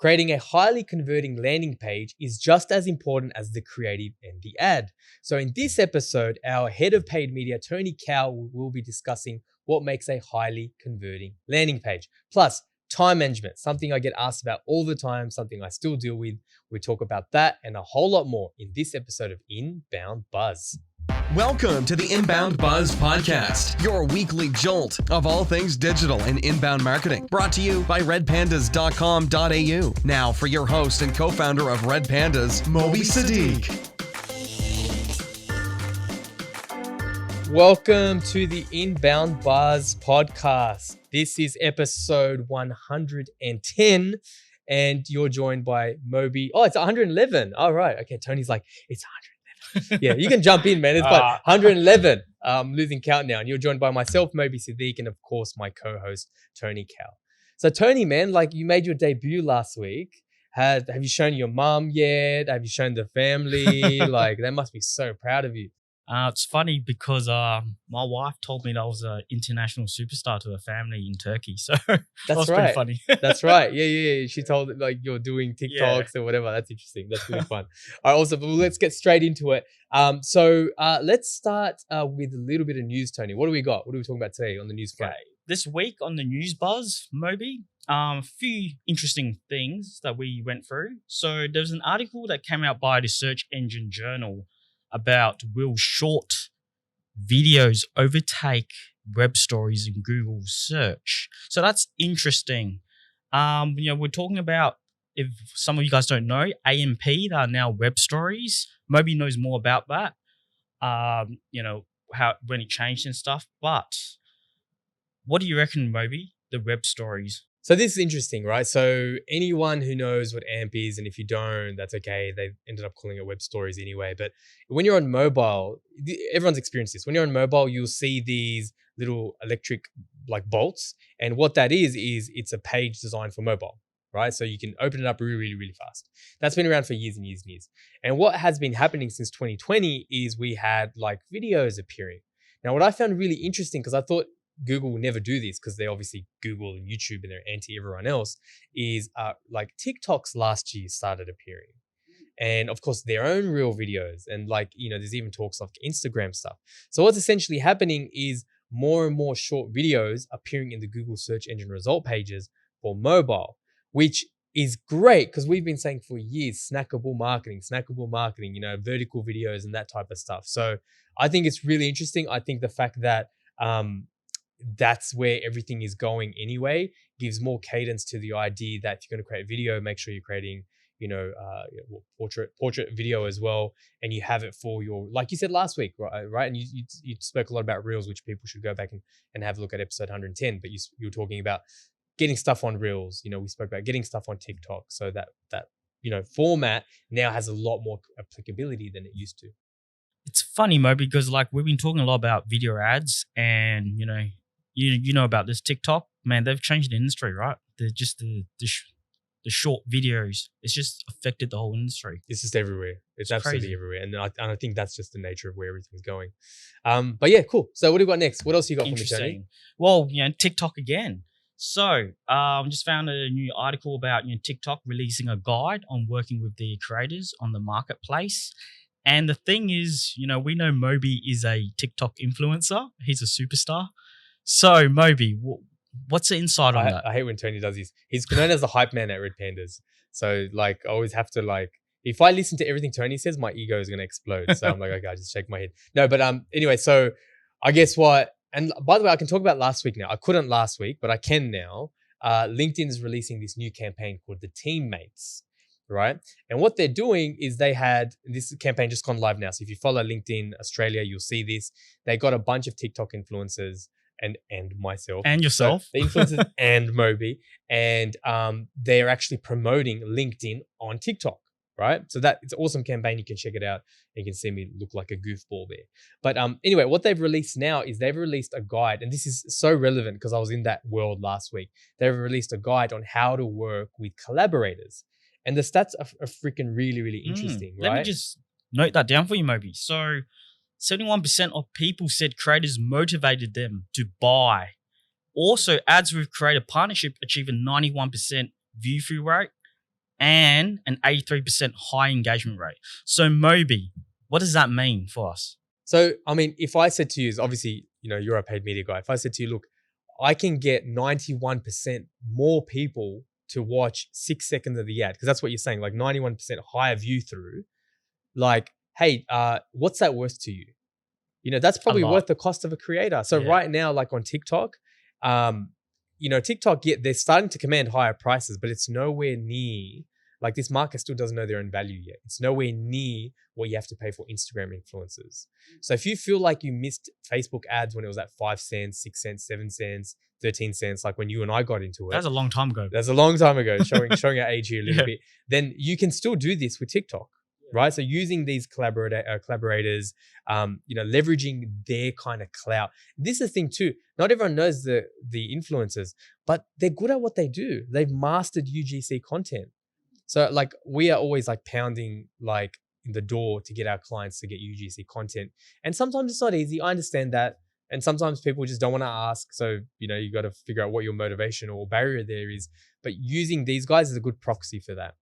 Creating a highly converting landing page is just as important as the creative and the ad. So in this episode, our head of paid media, Tony Cow, will be discussing what makes a highly converting landing page. Plus, time management, something I get asked about all the time, something I still deal with. We talk about that and a whole lot more in this episode of Inbound Buzz. Welcome to the InboundBuzz podcast, your weekly jolt of all things digital and inbound marketing. Brought to you by redpandas.com.au. Now for your host and co-founder of Red Pandas, Moby Sadiq. Welcome to the Inbound Buzz podcast. This is episode 110 and you're joined by Moby. Oh, it's 111. All right. Okay. Tony's like, it's 111. Yeah, you can jump in, man. It's fine. 111. Losing count now. And you're joined by myself, Moby Sadiq, and of course, my co-host, Tony Cow. So Tony, man, like you made your debut last week. Have you shown your mom yet? Have you shown the family? Like, they must be so proud of you. It's funny because my wife told me that I was an international superstar to her family in Turkey. So that was right. Pretty funny. That's right. Yeah. She told it like you're doing TikToks or whatever. That's interesting. That's really fun. All right, also, well, let's get straight into it. So let's start with a little bit of news, Tony. What do we got? What are we talking about today on the news front? Okay. This week on the news buzz, Moby, a few interesting things that we went through. So there was an article that came out by the Search Engine Journal about will short videos overtake web stories in Google search. So that's interesting. We're talking about, if some of you guys don't know, AMP, they are now web stories. Moby knows more about that. How when it changed and stuff. But what do you reckon, Moby, the web stories? So this is interesting, right? So anyone who knows what AMP is, and if you don't, that's okay. They ended up calling it web stories anyway. But when you're on mobile, everyone's experienced this. When you're on mobile, you'll see these little electric like bolts. And what that is it's a page designed for mobile, right? So you can open it up really, really, really fast. That's been around for years and years and years. And what has been happening since 2020 is we had like videos appearing. Now, what I found really interesting, because I thought Google will never do this because they're obviously Google and YouTube and they're anti everyone else, is like TikToks last year started appearing. And of course, their own real videos. And like, there's even talks of Instagram stuff. So what's essentially happening is more and more short videos appearing in the Google search engine result pages for mobile, which is great because we've been saying for years, snackable marketing, vertical videos and that type of stuff. So I think it's really interesting. I think the fact that that's where everything is going anyway gives more cadence to the idea that if you're going to create video, make sure you're creating, portrait video as well. And you have it for your, like you said last week, right? And you spoke a lot about Reels, which people should go back and have a look at episode 110. But you were talking about getting stuff on Reels. We spoke about getting stuff on TikTok. So that format now has a lot more applicability than it used to. It's funny, Mo, because like we've been talking a lot about video ads and, you know about this TikTok, man, they've changed the industry, right? They're just the short videos. It's just affected the whole industry. It's just everywhere. It's absolutely crazy. Everywhere. And I think that's just the nature of where everything's going. But yeah, cool. So what do we got next? What else you got for me, Tony? Well, TikTok again. So just found a new article about TikTok releasing a guide on working with the creators on the marketplace. And the thing is, we know Moby is a TikTok influencer. He's a superstar. So Moby, what's the insight on that? I hate when Tony does this. He's known as the hype man at Red Pandas. So like I always have to if I listen to everything Tony says, my ego is going to explode. So I'm like, okay, I just shake my head. No, but anyway, so I guess what, and by the way, I can talk about last week now. I couldn't last week, but I can now. LinkedIn is releasing this new campaign called the Teammates. Right. And what they're doing is they had this campaign just gone live now. So if you follow LinkedIn Australia, you'll see this. They got a bunch of TikTok influencers and myself. And yourself. So the influencers and Moby. And they're actually promoting LinkedIn on TikTok. Right. So it's an awesome campaign. You can check it out. You can see me look like a goofball there. But anyway, what they've released now is they've released a guide. And this is so relevant because I was in that world last week. They've released a guide on how to work with collaborators. And the stats are freaking really, really interesting, right? Let me just note that down for you, Moby. So 71% of people said creators motivated them to buy. Also, ads with creator partnership achieve a 91% view-through rate and an 83% high engagement rate. So Moby, what does that mean for us? So, I mean, if I said to you, obviously, you're a paid media guy. If I said to you, look, I can get 91% more people to watch 6 seconds of the ad, because that's what you're saying, like 91% higher view through. Like, hey, what's that worth to you? That's probably worth the cost of a creator. So right now, like on TikTok, TikTok, they're starting to command higher prices, but it's nowhere near, like this market still doesn't know their own value yet. It's nowhere near what you have to pay for Instagram influencers. So if you feel like you missed Facebook ads when it was at 5 cents, 6 cents, 7 cents, 13 cents, like when you and I got into it. That's a long time ago. That's a long time ago, showing our age here a little bit. Then you can still do this with TikTok. Right. So using these collaborators, leveraging their kind of clout. This is the thing too. Not everyone knows the influencers, but they're good at what they do. They've mastered UGC content. So like we are always like pounding like in the door to get our clients to get UGC content. And sometimes it's not easy. I understand that. And sometimes people just don't want to ask. So, you got to figure out what your motivation or barrier there is. But using these guys is a good proxy for that.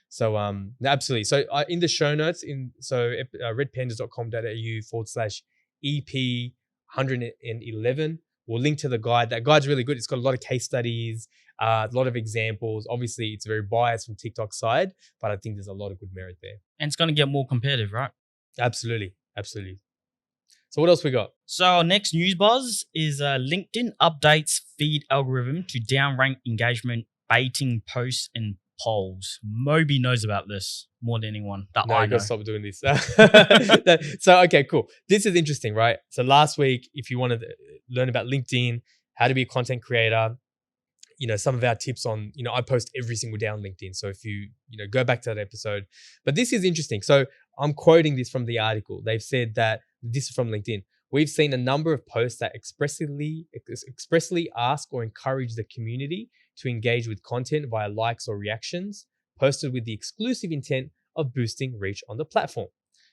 So absolutely. So in the show notes, redpandas.com.au/EP111, we'll link to the guide. That guide's really good. It's got a lot of case studies, a lot of examples. Obviously, it's very biased from TikTok's side, but I think there's a lot of good merit there. And it's going to get more competitive, right? Absolutely. So what else we got? So our next news buzz is LinkedIn updates feed algorithm to downrank engagement, baiting posts and polls. Moby knows about this more than anyone. You gotta stop doing this. So, okay, cool. This is interesting, right? So last week, if you wanted to learn about LinkedIn, how to be a content creator, some of our tips on, I post every single day on LinkedIn. So if you, go back to that episode. But this is interesting. So I'm quoting this from the article. They've said that this is from LinkedIn. We've seen a number of posts that expressly ask or encourage the community to engage with content via likes or reactions, posted with the exclusive intent of boosting reach on the platform.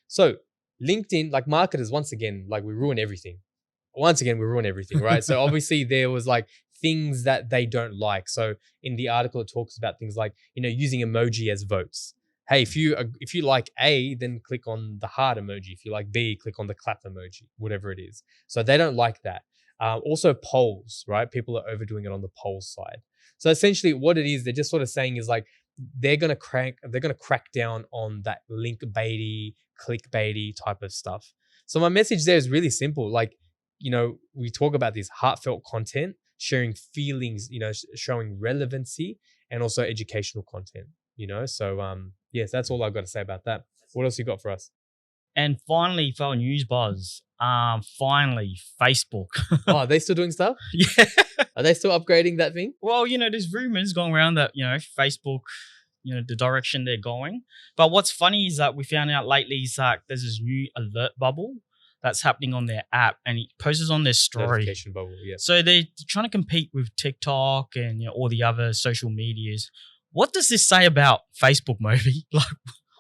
So LinkedIn, like marketers, once again, like we ruin everything. Right? So obviously there was like things that they don't like. So in the article, it talks about things like, using emoji as votes. Hey, if you like A, then click on the heart emoji. If you like B, click on the clap emoji, whatever it is. So they don't like that. Also polls, right? People are overdoing it on the polls side. So essentially what it is, they're just sort of saying is like, they're going to crack down on that link baity, clickbaity type of stuff. So my message there is really simple. Like, we talk about this heartfelt content, sharing feelings, showing relevancy and also educational content, So yes, that's all I've got to say about that. What else you got for us? And finally, for our news buzz, Facebook. Oh, are they still doing stuff? Yeah. Are they still upgrading that thing? Well, there's rumors going around that, Facebook, the direction they're going. But what's funny is that we found out lately is that there's this new alert bubble that's happening on their app and it posts on their story. Notification bubble, yeah. So they're trying to compete with TikTok and all the other social medias. What does this say about Facebook, Moby?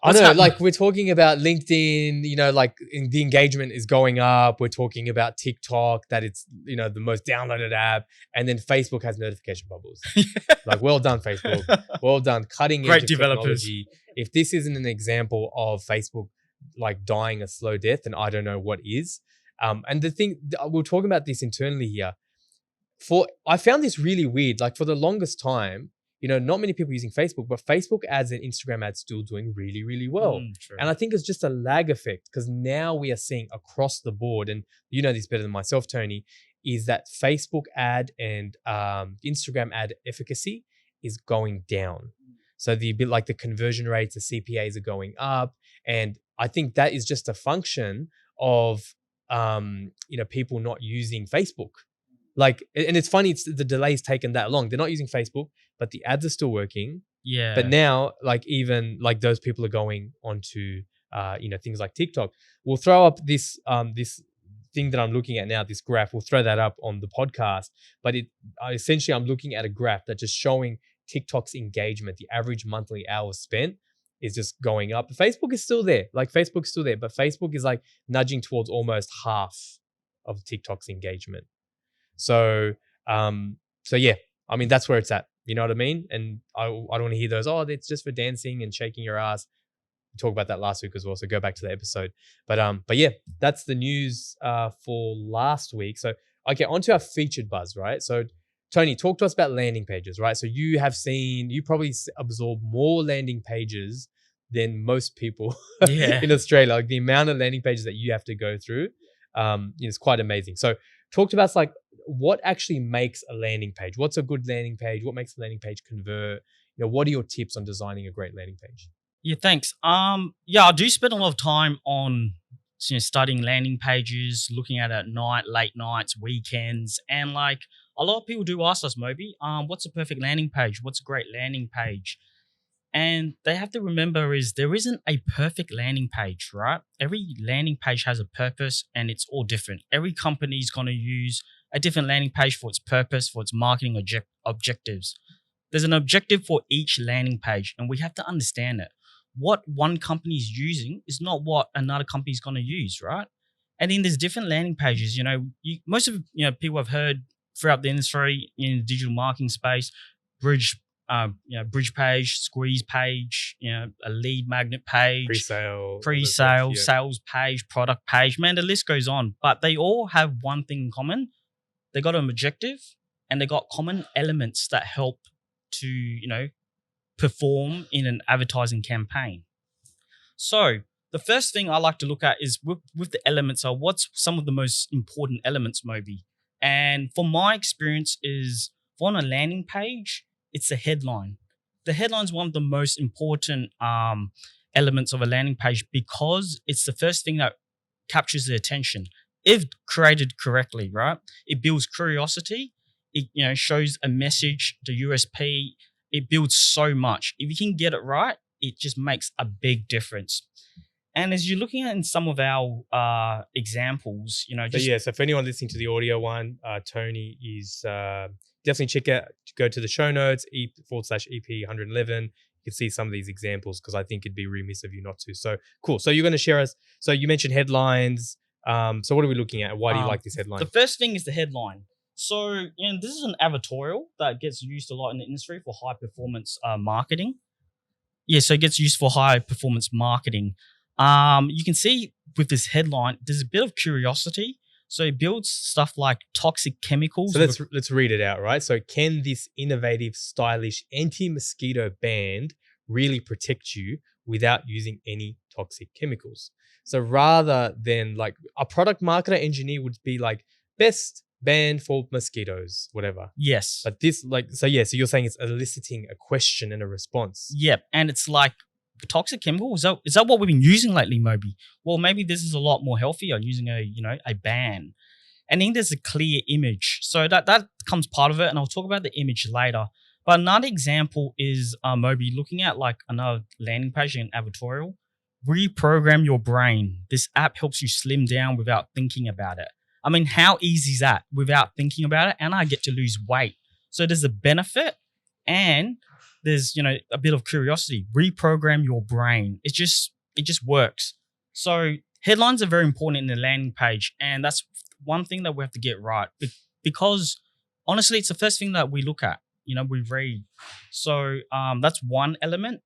I know, like we're talking about LinkedIn, like the engagement is going up. We're talking about TikTok, that it's, the most downloaded app. And then Facebook has notification bubbles. Like, well done, Facebook. Well done. Cutting edge technology. If this isn't an example of Facebook like dying a slow death, then I don't know what is. And the thing, we're talking about this internally here. I found this really weird. Like for the longest time, not many people using Facebook, but Facebook ads and Instagram ads still doing really, really well. And I think it's just a lag effect because now we are seeing across the board, and you know this better than myself, Tony, is that Facebook ad and Instagram ad efficacy is going down. So the conversion rates, the CPAs are going up. And I think that is just a function of, people not using Facebook. Like, and it's funny, the delay's taken that long. They're not using Facebook, but the ads are still working. Yeah. But now, like, even like those people are going onto, things like TikTok. We'll throw up this thing that I'm looking at now, this graph. We'll throw that up on the podcast. But essentially, I'm looking at a graph that's just showing TikTok's engagement. The average monthly hours spent is just going up. Facebook is still there. Like, Facebook's still there, but Facebook is like nudging towards almost half of TikTok's engagement. So yeah, I mean, that's where it's at. You know what I mean? And I don't want to hear those, oh, it's just for dancing and shaking your ass. We talked about that last week as well, so go back to the episode. But yeah, that's the news for last week. So okay, on to our featured buzz, right? So Tony, talk to us about landing pages, right? So you probably absorb more landing pages than most people in Australia. Like the amount of landing pages that you have to go through is quite amazing. So talk to us like what actually makes a landing page? What's a good landing page? What makes a landing page convert? What are your tips on designing a great landing page? Yeah, thanks. I do spend a lot of time on studying landing pages, looking at it at night, late nights, weekends, and like a lot of people do ask us, Moby, what's a perfect landing page? What's a great landing page? And they have to remember is there isn't a perfect landing page, right? Every landing page has a purpose and it's all different. Every company is going to use a different landing page for its purpose, for its marketing objectives. There's an objective for each landing page and we have to understand it. What one company is using is not what another company is going to use, right? And then there's different landing pages. Most of people have heard throughout the industry in the digital marketing space, bridge page, squeeze page, a lead magnet page, pre-sale, sales page, product page. Man, the list goes on. But they all have one thing in common. They got an objective and they got common elements that help to, perform in an advertising campaign. So the first thing I like to look at is with the elements are what's some of the most important elements, Moby. And from my experience is on a landing page, it's the headline. The headline is one of the most important elements of a landing page because it's the first thing that captures the attention. If created correctly, right? It builds curiosity. It shows a message, the USP. It builds so much. If you can get it right, it just makes a big difference. And as you're looking at in some of our examples, So for anyone listening to the audio one, Tony is definitely go to the show notes, /EP111. You can see some of these examples because I think it'd be remiss of you not to. So cool. So you're going to share us. So you mentioned headlines. So what are we looking at? Why do you like this headline? The first thing is the headline. So, this is an advertorial that gets used a lot in the industry for high performance marketing. Yeah, so it gets used for high performance marketing. You can see with this headline, there's a bit of curiosity. So it builds stuff like toxic chemicals. So let's read it out, right? So can this innovative, stylish anti-mosquito band really protect you without using any toxic chemicals? So rather than like a product marketer engineer would be like best band for mosquitoes, whatever. Yes. But this so you're saying it's eliciting a question and a response. Yep. And it's like the toxic chemical, is that what we've been using lately, Moby? Well, maybe this is a lot more healthier using a ban. And then there's a clear image. So that comes part of it. And I'll talk about the image later. But another example is Moby looking at like another landing page in advertorial. Reprogram your brain. This app helps you slim down without thinking about it. I mean, how easy is that without thinking about it? And I get to lose weight. So there's a benefit and there's, a bit of curiosity. Reprogram your brain. It just works. So headlines are very important in the landing page. And that's one thing that we have to get right because honestly, it's the first thing that we look at, we read. So that's one element.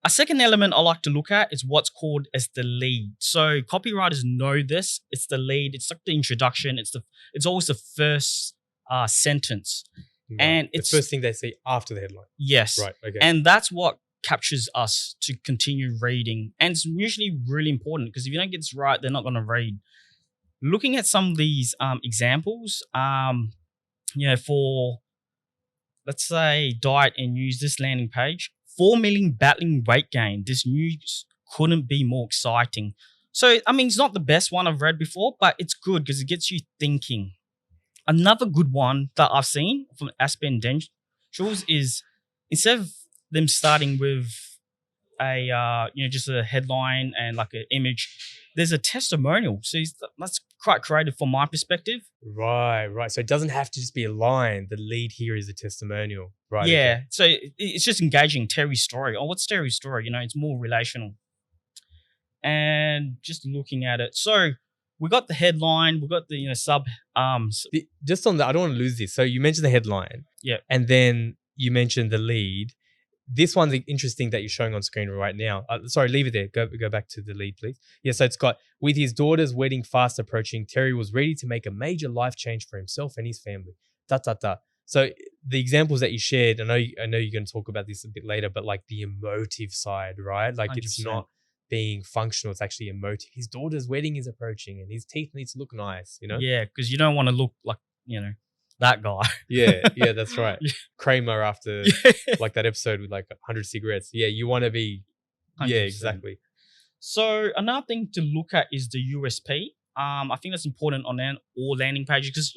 A second element I like to look at is what's called as the lead. So copywriters know this. It's the lead. It's like the introduction. It's always the first sentence. Right. And it's the first thing they say after the headline. Yes. Right. Okay. And that's what captures us to continue reading. And it's usually really important because if you don't get this right, they're not going to read. Looking at some of these examples, for let's say diet and use this landing page. 4 million battling weight gain. This news couldn't be more exciting. So, I mean, it's not the best one I've read before, but it's good because it gets you thinking. Another good one that I've seen from Aspen Dentals is instead of them starting with just a headline and like an image, there's a testimonial. So that's quite creative from my perspective. Right. So it doesn't have to just be a line. The lead here is a testimonial. Right. Yeah. Okay. So it's just engaging Terry's story. Oh, what's Terry's story? It's more relational. And just looking at it. So we got the headline, we got the sub. Just on that, I don't want to lose this. So you mentioned the headline, Yeah. and then you mentioned the lead. This one's interesting that you're showing on screen right now. Sorry, leave it there. Go back to the lead, please. Yeah, so it's got, with his daughter's wedding fast approaching, Terry was ready to make a major life change for himself and his family. So the examples that you shared, I know you're going to talk about this a bit later, but like the emotive side, right? Like 100%. It's not being functional, it's actually emotive. His daughter's wedding is approaching and his teeth need to look nice, Yeah, because you don't want to look like, that guy. Yeah, that's right. Yeah. Kramer after like that episode with like 100 cigarettes. Yeah, you want to be, 100%. yeah, exactly. So another thing to look at is the USP. I think that's important on all landing pages because,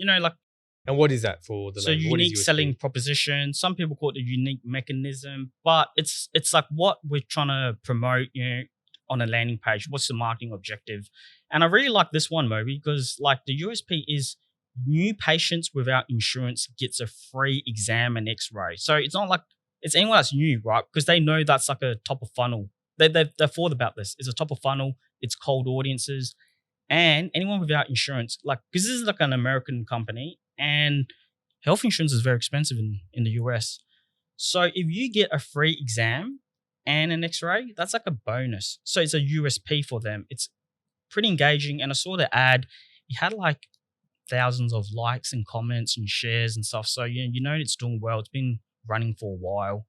And what is that for the landing? What is unique USP? selling proposition. Some people call it a unique mechanism, but it's like what we're trying to promote, on a landing page. What's the marketing objective? And I really like this one, Mo, because like the USP is new patients without insurance gets a free exam and X-ray. So it's not like it's anyone that's new, right? Because they know that's like a top of funnel. They've thought about this. It's a top of funnel. It's cold audiences, and anyone without insurance, like because this is like an American company, and health insurance is very expensive in the US. So if you get a free exam and an X-ray, that's like a bonus. So it's a USP for them. It's pretty engaging. And I saw the ad. It had like thousands of likes and comments and shares and stuff. So it's doing well. It's been running for a while.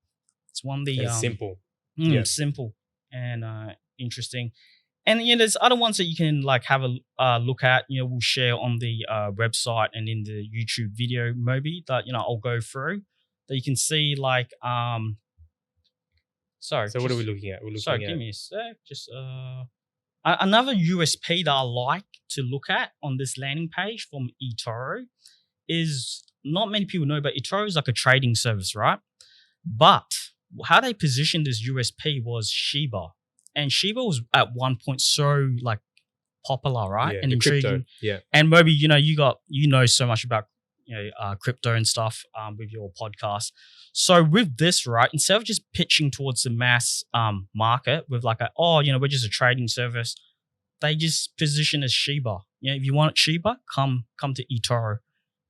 It's one of the It's simple. Simple and interesting. And there's other ones that you can like have a look at. We'll share on the website and in the YouTube video maybe that I'll go through that you can see like Sorry. So what are we looking at? We're looking at. Give me a sec. Just another USP that I like to look at on this landing page from eToro is not many people know, but eToro is like a trading service, right? But how they positioned this USP was Shiba, and Shiba was at one point so like popular, right? Yeah, and the intriguing. crypto. Yeah. And maybe you know so much about crypto and stuff with your podcast. So with this, right, instead of just pitching towards the mass market with like we're just a trading service, they just position as Shiba. If you want Shiba, come to eToro,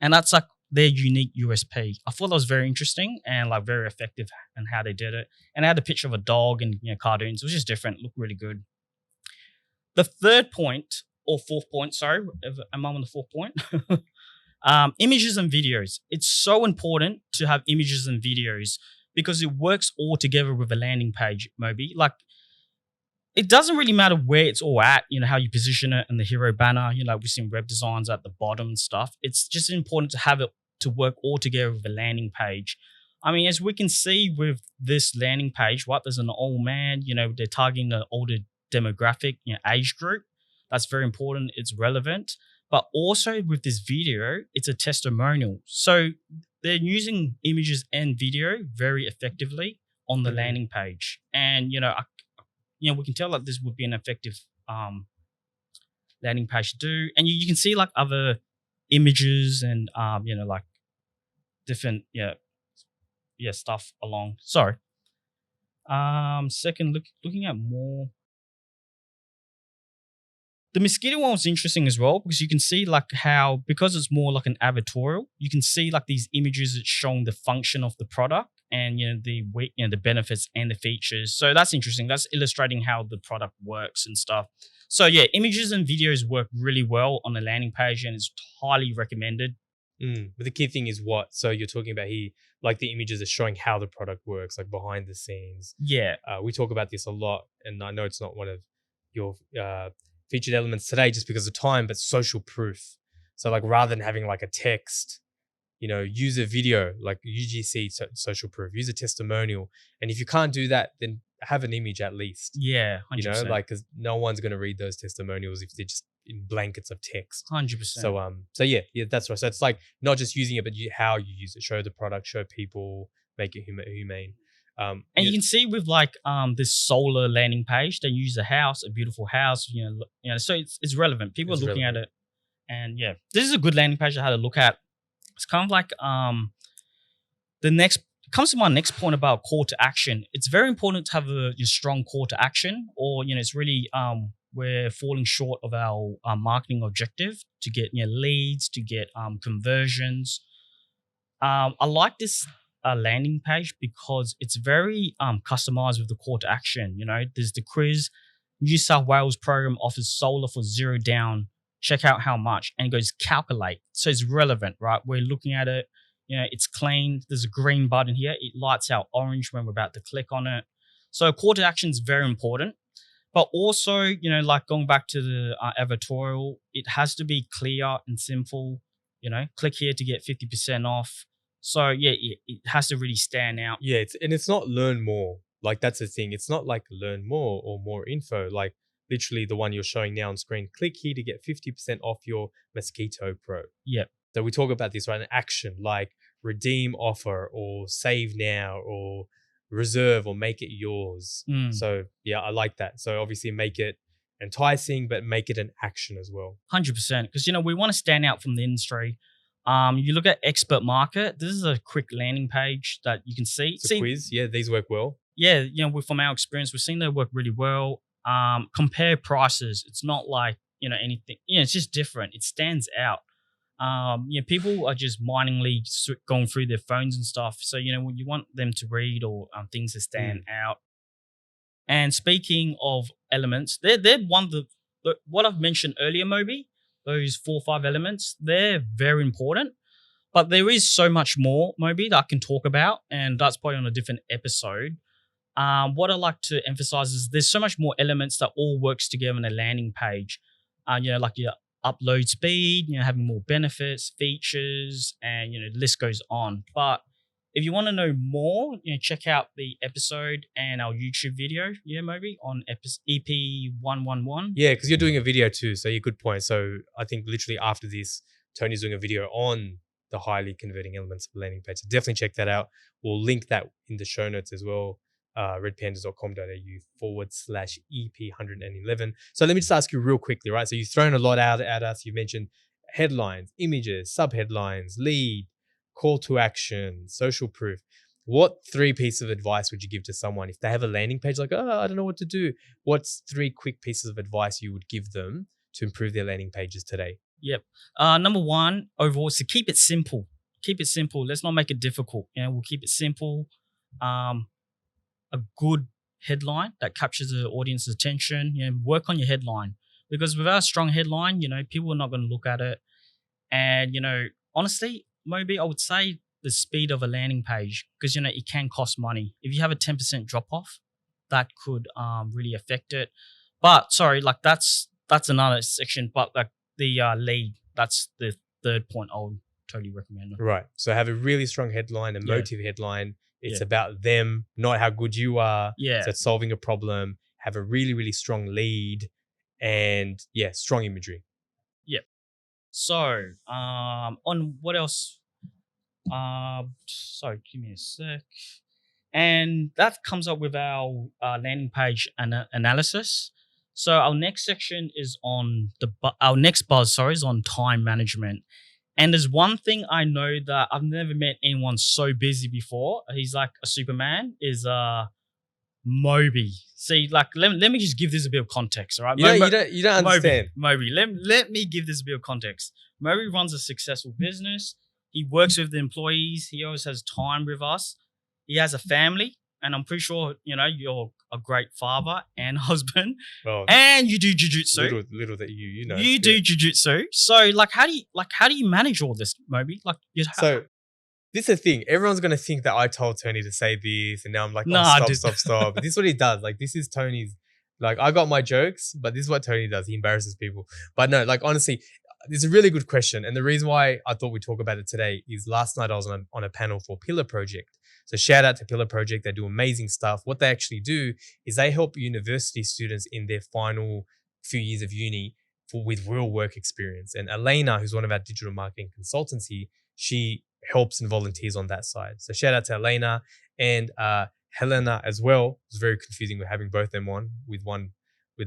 and that's like their unique USP. I thought that was very interesting and like very effective in how they did it. And they had a picture of a dog and cartoons. It was just different. Looked really good. The third point or fourth point, sorry, am I on the fourth point? Images and videos. It's so important to have images and videos because it works all together with a landing page, Moby. Like, it doesn't really matter where it's all at, how you position it in the hero banner, we've seen web designs at the bottom and stuff. It's just important to have it to work all together with a landing page. I mean, as we can see with this landing page, right, there's an old man, they're targeting the older demographic, age group. That's very important. It's relevant. But also with this video, it's a testimonial. So they're using images and video very effectively on the landing page. And, we can tell that this would be an effective landing page to do. And you can see like other images and, like different, stuff along. Sorry. Second, looking at more. The mosquito one was interesting as well because you can see like how, because it's more like an advertorial, you can see like these images that's showing the function of the product and the benefits and the features. So that's interesting. That's illustrating how the product works and stuff. So yeah, images and videos work really well on the landing page and it's highly recommended. But the key thing is what? So you're talking about here, like the images are showing how the product works, like behind the scenes. Yeah. We talk about this a lot, and I know it's not one of your featured elements today just because of time, but social proof. So like rather than having like a text, use a video, like UGC social proof, use a testimonial. And if you can't do that, then have an image at least. Yeah, 100%. Because no one's going to read those testimonials if they're just in blankets of text. 100%. So yeah, that's right. So it's like not just using it, but how you use it. Show the product, show people, make it humane. And you can see with like this solar landing page, they use a beautiful house, so it's relevant. People are looking at it, and yeah, this is a good landing page I had to look at. It's kind of like comes to my next point about call to action. It's very important to have a strong call to action, or it's really we're falling short of our marketing objective to get leads, to get conversions. I like this landing page because it's very customized with the call to action. There's the quiz. New South Wales program offers solar for 0 down. Check out how much, and it goes calculate. So it's relevant, right? We're looking at it. It's clean. There's a green button here. It lights out orange when we're about to click on it. So call to action is very important. But also, like going back to the advertorial, it has to be clear and simple. Click here to get 50% off. So yeah, it has to really stand out. Yeah, it's not learn more. Like that's the thing. It's not like learn more or more info. Like literally the one you're showing now on screen. Click here to get 50% off your Mosquito Pro. Yep. So we talk about this, right? An action like redeem offer or save now or reserve or make it yours. So yeah, I like that. So obviously make it enticing, but make it an action as well. 100%. Because, we want to stand out from the industry. You look at expert market. This is a quick landing page that you can see. It's a quiz. Yeah, these work well. Yeah, from our experience, we've seen they work really well. Compare prices. It's not like, anything. It's just different. It stands out. People are just mindingly going through their phones and stuff. So, when you want them to read or things to stand out. And speaking of elements, they're one of the what I've mentioned earlier, Moby, those 4 or 5 elements, they're very important. But there is so much more, Moby, that I can talk about. And that's probably on a different episode. What I like to emphasize is there's so much more elements that all works together on a landing page. Like your upload speed, having more benefits, features, and the list goes on. But if you want to know more, check out the episode and our YouTube video, Moby, on Ep.111. Yeah, because you're doing a video too, so you good point. So I think literally after this, Tony's doing a video on the highly converting elements of the landing page. So definitely check that out. We'll link that in the show notes as well. redpandas.com.au/EP111. So let me just ask you real quickly, right? So you've thrown a lot out at us. You mentioned headlines, images, subheadlines, lead, call to action, social proof. What 3 pieces of advice would you give to someone if they have a landing page like, I don't know what to do? What's 3 quick pieces of advice you would give them to improve their landing pages today? Yep. Number 1, overall, is to keep it simple. Keep it simple. Let's not make it difficult. We'll keep it simple. A good headline that captures the audience's attention. Work on your headline, because without a strong headline, people are not going to look at it. And honestly, Moby, I would say the speed of a landing page, because it can cost money. If you have a 10% drop off, that could really affect it. But sorry, like that's another section. But like the lead, that's the third point I would totally recommend. Right. So have a really strong headline, a motive headline. It's about them, not how good you are. Yeah. So it's solving a problem. Have a really, really strong lead and strong imagery. Yep. So on what else? Sorry, give me a sec. And that comes up with our landing page analysis. So our next section is on our next buzz, is on time management. And there's one thing I know that I've never met anyone so busy before. He's like a Superman, is Moby. See, like let me just give this a bit of context, all right? You don't understand. Moby, let me give this a bit of context. Moby runs a successful business. He works with the employees. He always has time with us. He has a family, and I'm pretty sure you're a great father and husband, and you do jiu-jitsu. Little that you do jiu-jitsu. So how do you manage all this, Moby? So this is the thing. Everyone's gonna think that I told Tony to say this, and now I'm like, stop. But this is what he does. Like this is Tony's. Like I got my jokes, but this is what Tony does. He embarrasses people. But no, like honestly, it's a really good question. And the reason why I thought we'd talk about it today is last night I was on a panel for Pillar Project. So shout out to Pillar Project. They do amazing stuff. What they actually do is they help university students in their final few years of uni with real work experience. And Elena, who's one of our digital marketing consultants here, she helps and volunteers on that side. So shout out to Elena and Helena as well. It was very confusing with having both of them on with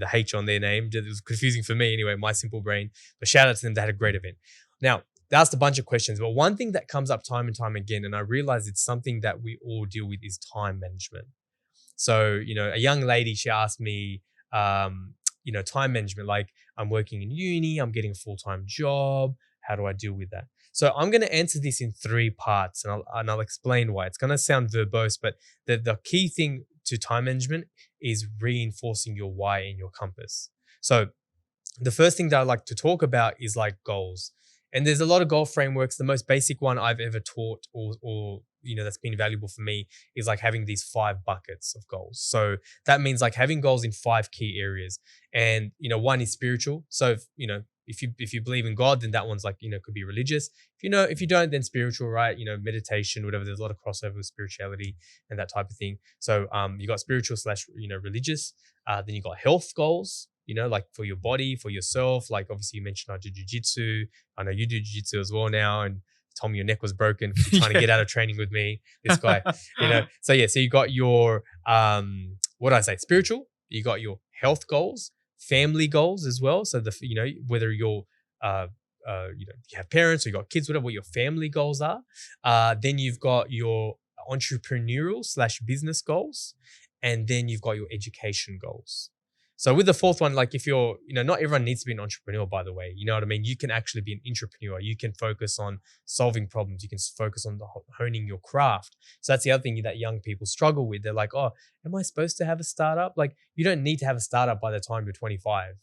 a H on their name. It was confusing for me anyway, my simple brain. But shout out to them. They had a great event. Now, they asked a bunch of questions, but one thing that comes up time and time again, and I realize it's something that we all deal with, is time management. So, a young lady, she asked me, time management. Like I'm working in uni, I'm getting a full-time job. How do I deal with that? So I'm going to answer this in 3 parts, and I'll explain why. It's going to sound verbose, but the key thing to time management is reinforcing your why and your compass. So the first thing that I like to talk about is like goals. And there's a lot of goal frameworks. The most basic one I've ever taught or that's been valuable for me is like having these 5 buckets of goals. So that means like having goals in 5 key areas. And, one is spiritual. So, if you believe in God, then that one's like, could be religious. If you don't, then spiritual, right? Meditation, whatever. There's a lot of crossover with spirituality and that type of thing. So you got spiritual / religious. Then you got health goals, like for your body, for yourself. Like obviously you mentioned I do jiu-jitsu. I know you do jiu-jitsu as well now. And told me your neck was broken because you're trying to get out of training with me. This guy, So yeah, so you got your, what did I say? Spiritual. You got your health goals, family goals as well. So whether you're, you have parents or you got kids, whatever what your family goals are. Then you've got your entrepreneurial / business goals. And then you've got your education goals. So with the 4th one, like if you're, not everyone needs to be an entrepreneur, by the way, you know what I mean? You can actually be an entrepreneur. You can focus on solving problems. You can focus on honing your craft. So that's the other thing that young people struggle with. They're like, oh, am I supposed to have a startup? Like you don't need to have a startup by the time you're 25.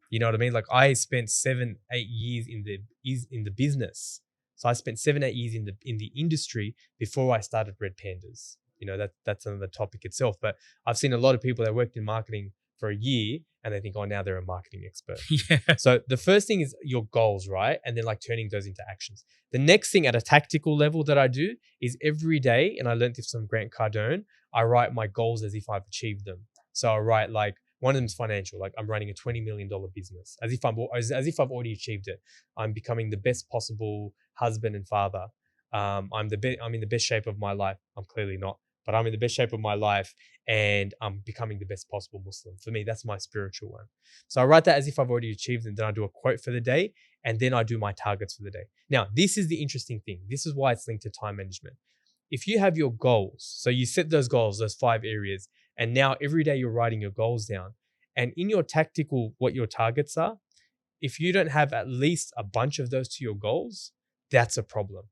You know what I mean? Like I spent 7-8 years in the business. So I spent 7-8 years in the industry before I started Red Pandas. That's another topic itself. But I've seen a lot of people that worked in marketing for a year and they think, oh, now they're a marketing expert. Yeah. So the first thing is your goals, right? And then like turning those into actions. The next thing at a tactical level that I do is every day, and I learned this from Grant Cardone, I write my goals as if I've achieved them. So I write like, one of them is financial, like I'm running a $20 million business, as if I've already achieved it. I'm becoming the best possible husband and father. I'm in the best shape of my life. I'm clearly not, but I'm in the best shape of my life and I'm becoming the best possible Muslim. For me, that's my spiritual one. So I write that as if I've already achieved it. Then I do a quote for the day and then I do my targets for the day. Now, this is the interesting thing. This is why it's linked to time management. If you have your goals, so you set those goals, those 5 areas, and now every day you're writing your goals down. And in your tactical, what your targets are, if you don't have at least a bunch of those to your goals, that's a problem.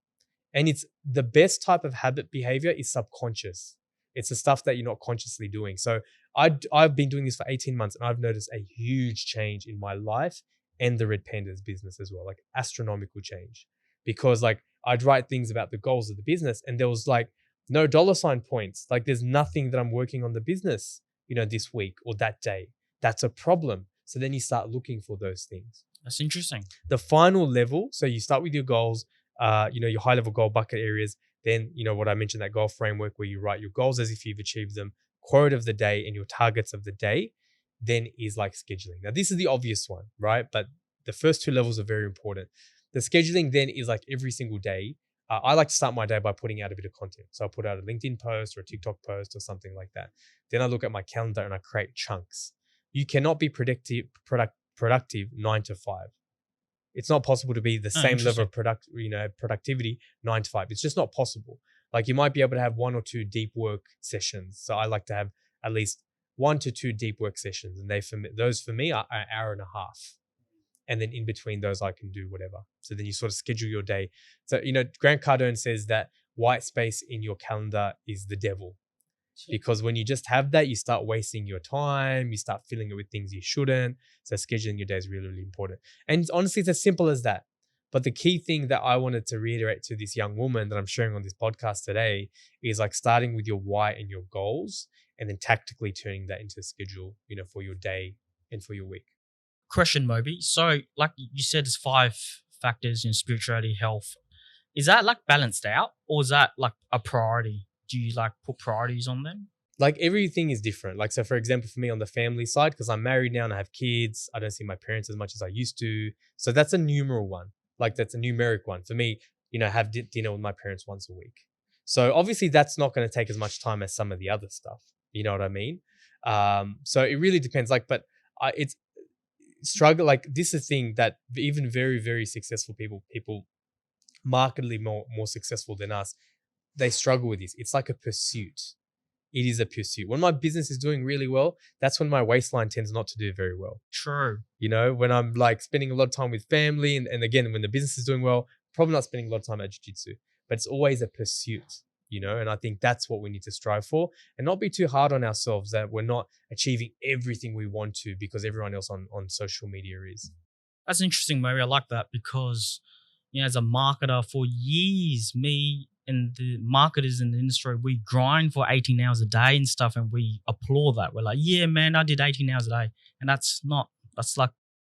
And it's the best type of habit behavior is subconscious. It's the stuff that you're not consciously doing. So I've been doing this for 18 months and I've noticed a huge change in my life and the Red Pandas business as well, like astronomical change. Because like I'd write things about the goals of the business and there was like no $ points. Like there's nothing that I'm working on the business, this week or that day. That's a problem. So then you start looking for those things. That's interesting. The final level, so you start with your goals, your high level goal bucket areas. Then, what I mentioned, that goal framework where you write your goals as if you've achieved them, quote of the day and your targets of the day, then is like scheduling. Now, this is the obvious one, right? But the first 2 levels are very important. The scheduling then is like every single day. I like to start my day by putting out a bit of content. So I put out a LinkedIn post or a TikTok post or something like that. Then I look at my calendar and I create chunks. You cannot be productive 9 to 5. It's not possible to be the same level of productivity 9 to 5. It's just not possible. Like you might be able to have 1 or 2 deep work sessions. So I like to have at least 1 to 2 deep work sessions, and those for me are an hour and a half. And then in between those, I can do whatever. So then you sort of schedule your day. So Grant Cardone says that white space in your calendar is the devil. Because when you just have that, you start wasting your time. You start filling it with things you shouldn't. So scheduling your day is really, really important. And honestly, it's as simple as that. But the key thing that I wanted to reiterate to this young woman that I'm sharing on this podcast today is like starting with your why and your goals and then tactically turning that into a schedule, for your day and for your week. Question, Moby. So like you said, there's 5 factors in spirituality, health. Is that like balanced out or is that like a priority? Do you like put priorities on them? Like everything is different. Like, so for example, for me on the family side, because I'm married now and I have kids, I don't see my parents as much as I used to. So that's a numeral one. Like that's a numeric one. For me, have dinner with my parents once a week. So obviously that's not going to take as much time as some of the other stuff. You know what I mean? So it really depends. Like, but it's struggle. Like this is a thing that even very, very successful people markedly more successful than us, they struggle with this. It's like a pursuit. it is a pursuit. When my business is doing really well, that's when my waistline tends not to do very well. True. You know, when I'm like spending a lot of time with family, and again, when the business is doing well, probably not spending a lot of time at jiu-jitsu, but it's always a pursuit, you know, and I think that's what we need to strive for, and not be too hard on ourselves that we're not achieving everything we want to because everyone else on social media is. That's interesting, Murray. I like that because, you know, as a marketer for years, me and the marketers in the industry, we grind for 18 hours a day and stuff, and we applaud that. We're like, yeah, man, I did 18 hours a day. And that's not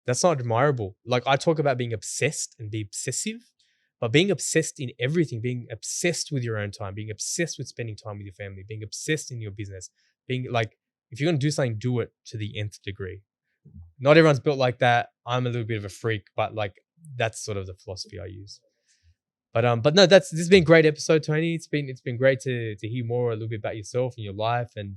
admirable. Like, I talk about being obsessed and be obsessive, but being obsessed in everything, being obsessed with your own time, being obsessed with spending time with your family, being obsessed in your business, being like, if you're going to do something, do it to the nth degree. Not everyone's built like that. I'm a little bit of a freak, but like, that's sort of the philosophy I use. But no, this has been a great episode, Tony. It's been great to hear more a little bit about yourself and your life, and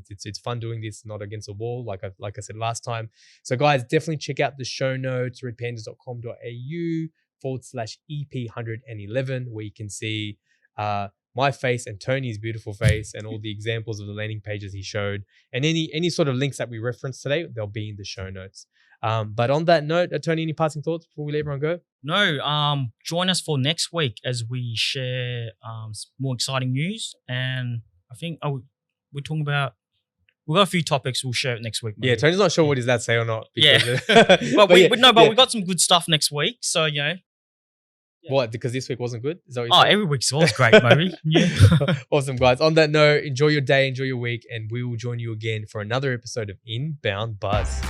it's fun doing this, not against a wall, like I said last time. So guys, definitely check out the show notes, redpandas.com.au/EP111, where you can see my face and Tony's beautiful face and all the examples of the landing pages he showed, and any sort of links that we referenced today, they'll be in the show notes. But on that note, Tony, any passing thoughts before we let everyone go? No. Join us for next week as we share more exciting news. And I think we're talking about, we've got a few topics we'll share next week. Maybe. Yeah, Tony's not sure what does that say or not. Yeah. But we got some good stuff next week. So, you know. Yeah. What? Because this week wasn't good? Is that what you're saying? Every week's always great, maybe. Yeah. Awesome, guys. On that note, enjoy your day, enjoy your week, and we will join you again for another episode of Inbound Buzz.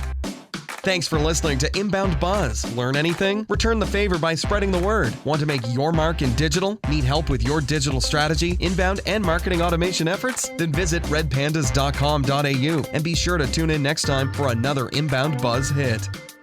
Thanks for listening to Inbound Buzz. Learn anything? Return the favor by spreading the word. Want to make your mark in digital? Need help with your digital strategy, inbound, and marketing automation efforts? Then visit redpandas.com.au and be sure to tune in next time for another Inbound Buzz hit.